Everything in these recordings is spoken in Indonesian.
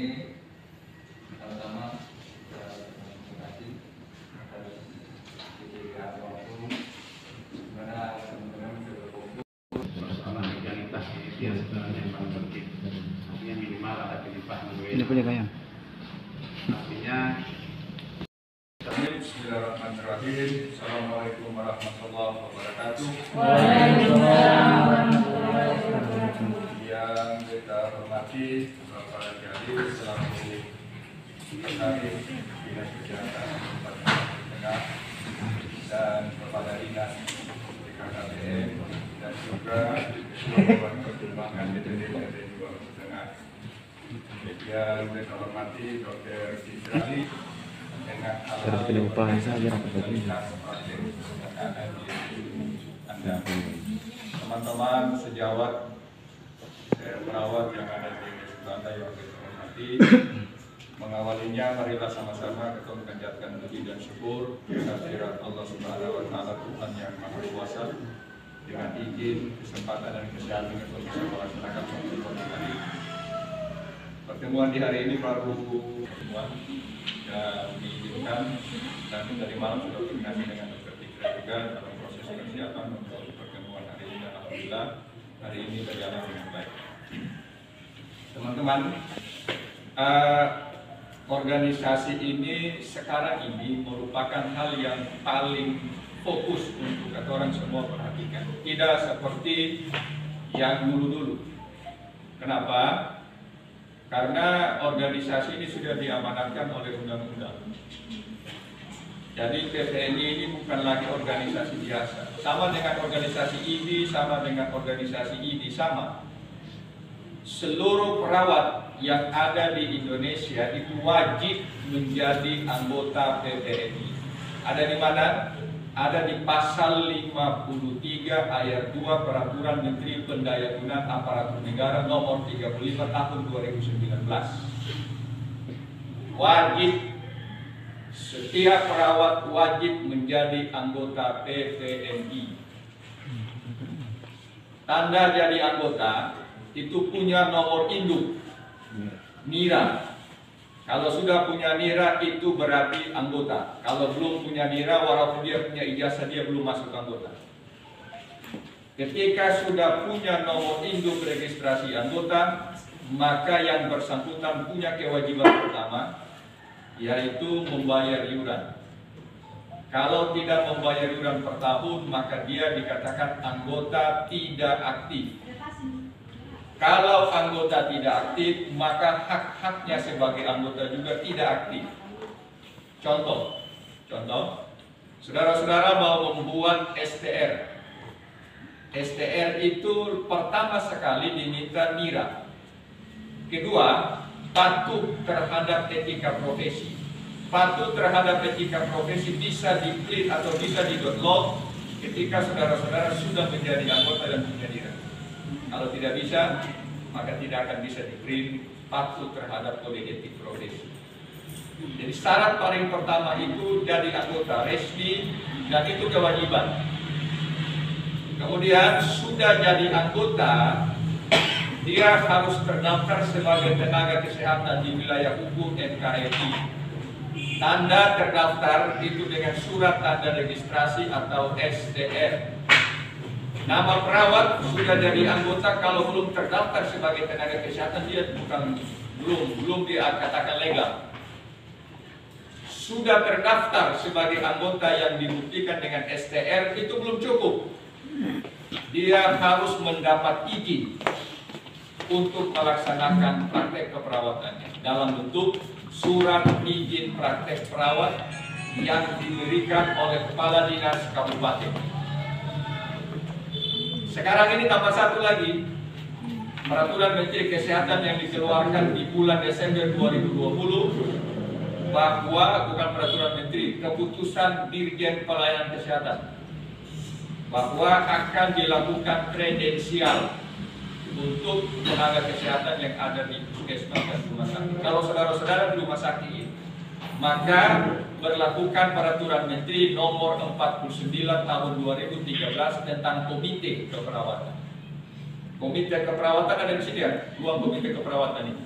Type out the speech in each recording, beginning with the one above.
ini pertama-tama terima kasih atas kejadian waktu dimana teman-teman sudah fokus persoalan legalitas ini dia sebenarnya yang paling penting. Artinya minimal ada pelimpahan duit. Ini punya kayang. Artinya Bismillahirrahmanirrahim. Assalamualaikum warahmatullahi wabarakatuh. Waalaikumsalam warahmatullahi wabarakatuh. Yang kita hormati Bapak Rakyadi selaku Sekretaris Dinas Kesehatan Kabupaten Tengah dan Kepala Dinas BKKBN dan juga Dewan Pertimbangan DPD Kabupaten Tengah. Yang kita hormati Dr. Fitrali dengan Terus penumpang saja teman-teman sejawat perawat yang ada di Belanda yang kita hormati, mengawalinya marilah sama-sama kita mengucapkan puji dan syukur kehadirat Allah Subhanahu wa taala Tuhan yang Maha Kuasa dengan izin, kesempatan dan kesehatan untuk bisa melaksanakan pertemuan hari. Pertemuan di hari ini baru pertemuan dan diizinkan dan tadi malam sudah koordinasi dengan Dr. Fikra juga dalam proses persiapan untuk pertemuan hari ini. Alhamdulillah hari ini berjalan dengan baik. Teman-teman, organisasi ini sekarang ini merupakan hal yang paling fokus untuk kita orang semua perhatikan. Tidak seperti yang dulu-dulu. Kenapa? Karena organisasi ini sudah diamanatkan oleh undang-undang. Jadi PPNI ini bukan lagi organisasi biasa. Sama dengan organisasi ID, sama dengan organisasi ID, sama. Seluruh perawat yang ada di Indonesia itu wajib menjadi anggota PPNI. Ada di mana? Ada di pasal 53 ayat 2 Peraturan Menteri Pendayagunaan Aparatur Negara nomor 35 tahun 2019. Wajib, setiap perawat wajib menjadi anggota PPNI. Tanda jadi anggota itu punya nomor induk NIRA. Kalau sudah punya NIRA itu berarti anggota. Kalau belum punya NIRA walaupun dia punya ijazah dia belum masuk anggota. Ketika sudah punya nomor induk registrasi anggota, maka yang bersangkutan punya kewajiban pertama yaitu membayar iuran. Kalau tidak membayar iuran per tahun maka dia dikatakan anggota tidak aktif. Kalau anggota tidak aktif, maka hak-haknya sebagai anggota juga tidak aktif. Contoh, saudara-saudara mau membuat STR. STR itu pertama sekali diminta NIRA. Kedua, patuh terhadap etika profesi. Patuh terhadap etika profesi bisa di-print atau bisa di-download ketika saudara-saudara sudah menjadi anggota dan punya NIRA. Kalau tidak bisa, maka tidak akan bisa di-print patuh terhadap kode etik profesi. Jadi syarat paling pertama itu jadi anggota resmi dan itu kewajiban. Kemudian sudah jadi anggota, dia harus terdaftar sebagai tenaga kesehatan di wilayah hukum NKRI. Tanda terdaftar itu dengan surat tanda registrasi atau STR. Nama perawat sudah jadi anggota kalau belum terdaftar sebagai tenaga kesehatan dia belum dikatakan legal. Sudah terdaftar sebagai anggota yang dibuktikan dengan STR itu belum cukup. Dia harus mendapat izin untuk melaksanakan praktek keperawatannya dalam bentuk surat izin praktek perawat yang diberikan oleh Kepala Dinas Kabupaten. Sekarang ini tambah satu lagi, Peraturan Menteri Kesehatan yang dikeluarkan di bulan Desember 2020 bahwa bukan peraturan menteri, keputusan Dirjen Pelayanan Kesehatan bahwa akan dilakukan kredensial untuk tenaga kesehatan yang ada di puskesmas dan rumah sakit. Kalau saudara-saudara di rumah sakit, maka berlakukan peraturan menteri nomor 49 tahun 2013 tentang komite keperawatan. Komite keperawatan ada di sini ya, dua komite keperawatan ini.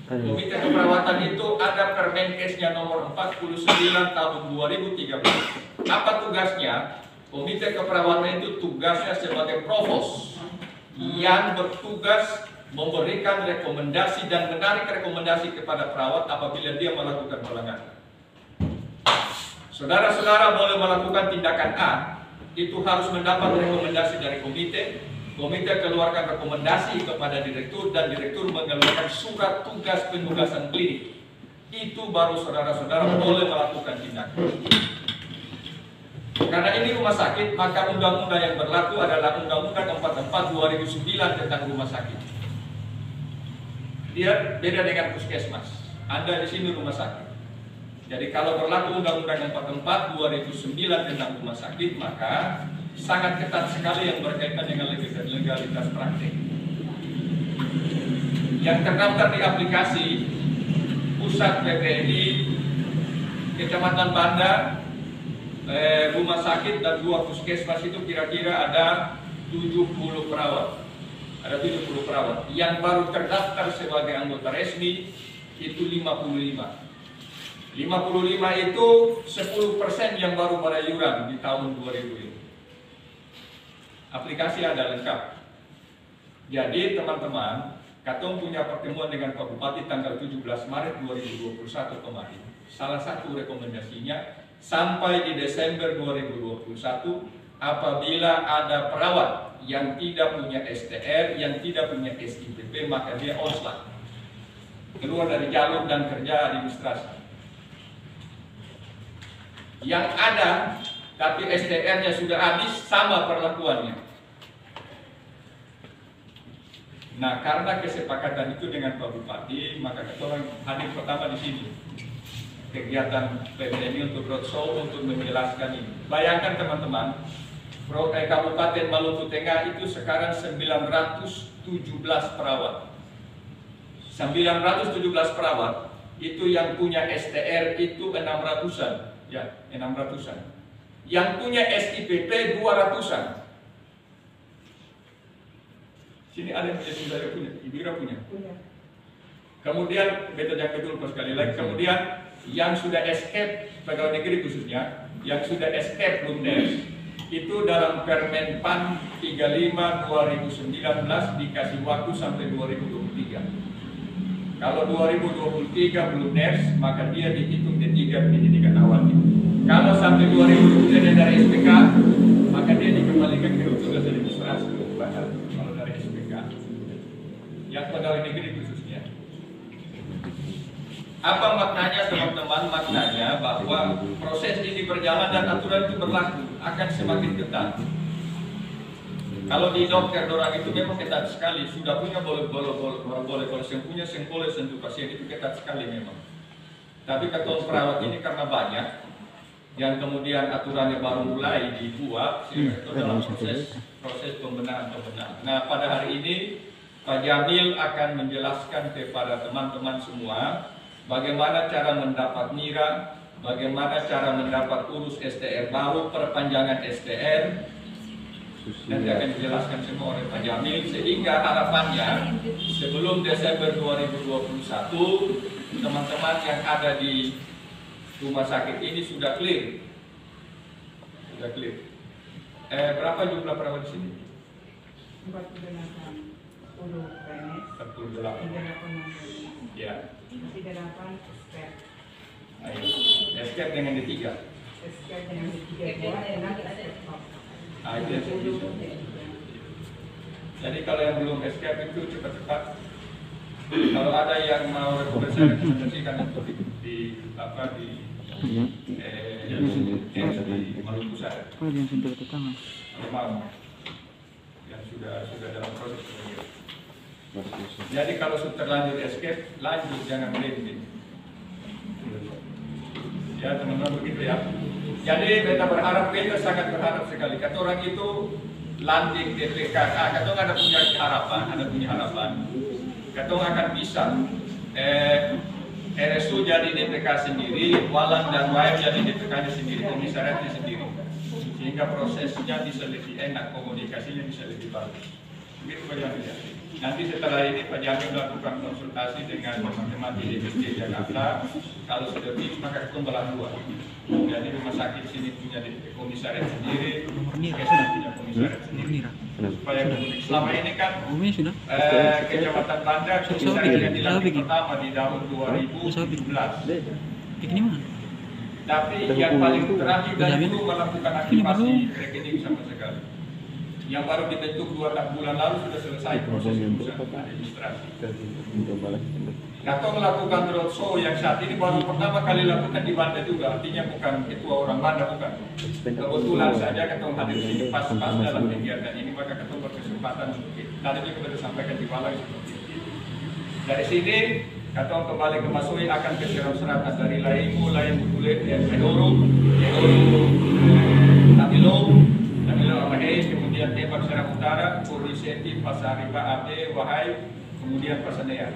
Komite keperawatan itu ada Permenkesnya nomor 49 tahun 2013. Apa tugasnya? Komite keperawatan itu tugasnya sebagai provos yang bertugas memberikan rekomendasi dan menarik rekomendasi kepada perawat apabila dia melakukan pelanggaran. Saudara-saudara boleh melakukan tindakan A, itu harus mendapat rekomendasi dari komite. Komite keluarkan rekomendasi kepada direktur dan direktur mengeluarkan surat tugas penugasan klinik. Itu baru saudara-saudara boleh melakukan tindakan. Karena ini rumah sakit, maka undang-undang yang berlaku adalah Undang-Undang 44 2009 tentang rumah sakit. Dia beda dengan puskesmas. Anda di sini rumah sakit. Jadi kalau berlaku Undang-Undang 44 2009 tentang rumah sakit, maka sangat ketat sekali yang berkaitan dengan legalitas praktik. Yang terdaftar di aplikasi Pusat PPNI Kecamatan Banda, rumah sakit dan 2 puskesmas itu kira-kira ada 70 perawat. Ada 70 perawat. Yang baru terdaftar sebagai anggota resmi itu 55. 55 itu 10% yang baru pada iuran di tahun 2000 ini. Aplikasi ada lengkap. Jadi teman-teman, Katong punya pertemuan dengan Pak Bupati tanggal 17 Maret 2021 kemarin. Salah satu rekomendasinya sampai di Desember 2021 apabila ada perawat yang tidak punya STR, yang tidak punya SIPP, maka dia onslang, keluar dari jalur dan kerja administrasi. Yang ada tapi STR-nya sudah habis, sama perlakuannya. Nah, karena kesepakatan itu dengan Pak Bupati, maka kita orang hadir pertama di sini. Kegiatan PPNI untuk roadshow untuk menjelaskan ini. Bayangkan teman-teman, Kabupaten Maluku Tengah itu sekarang 917 perawat. 917 perawat itu yang punya STR itu 600-an. Ya, 600-an. Yang punya SIPP 200-an. Sini ada yang punya saudara punya, Ibira punya. Kemudian, beta jangan betul sekali lagi. Kemudian yang sudah escape pegawai negeri khususnya, yang sudah escape LUMDES itu dalam Permen PAN 35 2019 dikasih waktu sampai 2023. Kalau 2023 belum NERS, maka dia dihitung D3 pendidikan awal. Kalau sampai 2023 dari SPK, maka dia dikembalikan ke tugas administrasi. Kalau dari SPK, yang pegawai negeri khususnya. Apa maknanya teman-teman? Maknanya bahwa proses ini berjalan dan aturan itu berlaku akan semakin ketat. Kalau di dokter orang itu memang ketat sekali, sudah punya boleh kalau yang punya boleh sentuh pasien itu ketat sekali memang. Tapi kata perawat ini karena banyak, yang kemudian aturannya baru mulai dibuat, itu dalam proses pembenahan. Nah, pada hari ini Pak Jamil akan menjelaskan kepada teman-teman semua bagaimana cara mendapat NIRA, bagaimana cara mendapat urus STR baru, perpanjangan STR. Nanti akan dijelaskan semua oleh Pak Jamil, sehingga harapannya sebelum Desember 2021 teman-teman yang ada di rumah sakit ini sudah clear. Sudah clear. Berapa jumlah perawat di sini? 48 PNS, 48. Ya. 38 SPER. SPER dengan D3. SPER dengan D3 dengan Jadi kalau yang belum escape itu cepat-cepat. Kalau ada yang mau rekomendasikan untuk di Maluku saya. Kalau mau, yang sudah dalam proses. Jadi kalau sudah terlanjur escape, lanjut jangan berhenti. Ya teman-teman begitu ya. Jadi kita berharap, kita sangat berharap sekali. Kata orang itu landing DPK, kata orang ada punya harapan. Kata orang akan bisa RSU jadi DPK sendiri, Walan dan WAIF jadi DPK-nya sendiri, komisariatnya sendiri. Sehingga prosesnya bisa lebih enak, komunikasinya bisa lebih bagus. Begitu bagaimana ya? Nanti setelah ini Pak Jamil melakukan konsultasi dengan teman-teman di DPT Jakarta. Kalau sudah fix maka kita belah dua. Jadi rumah sakit sini punya komisariat sendiri, puskesmas punya komisariat sendiri. Supaya selama ini kan Kecamatan Banda komisariat yang dilantik pertama di tahun 2017. Tapi yang paling terakhir dan itu melakukan aktivasi rekening sama sekali. Yang baru dibentuk 2 bulan lalu sudah selesai proses urusan administrasi. Atau melakukan roadshow yang saat ini baru pertama kali lakukan di Banda juga, artinya bukan ketua orang Banda, bukan. Kebetulan saja ketua hadir di sini pas-pas dalam kegiatan ini, maka ketua berkesempatan untuk itu. Tadi juga sudah disampaikan di Balai seperti itu. Dari sini ketua kembali ke Masui akan ke Serang-Serang dari Laimu, Laimu Kulit, Medoro, Tamilo, Amahei, kemudian Tembak Serang Utara, Puri Seti, Pasar Riba Ade, Wahai, kemudian Pasanea.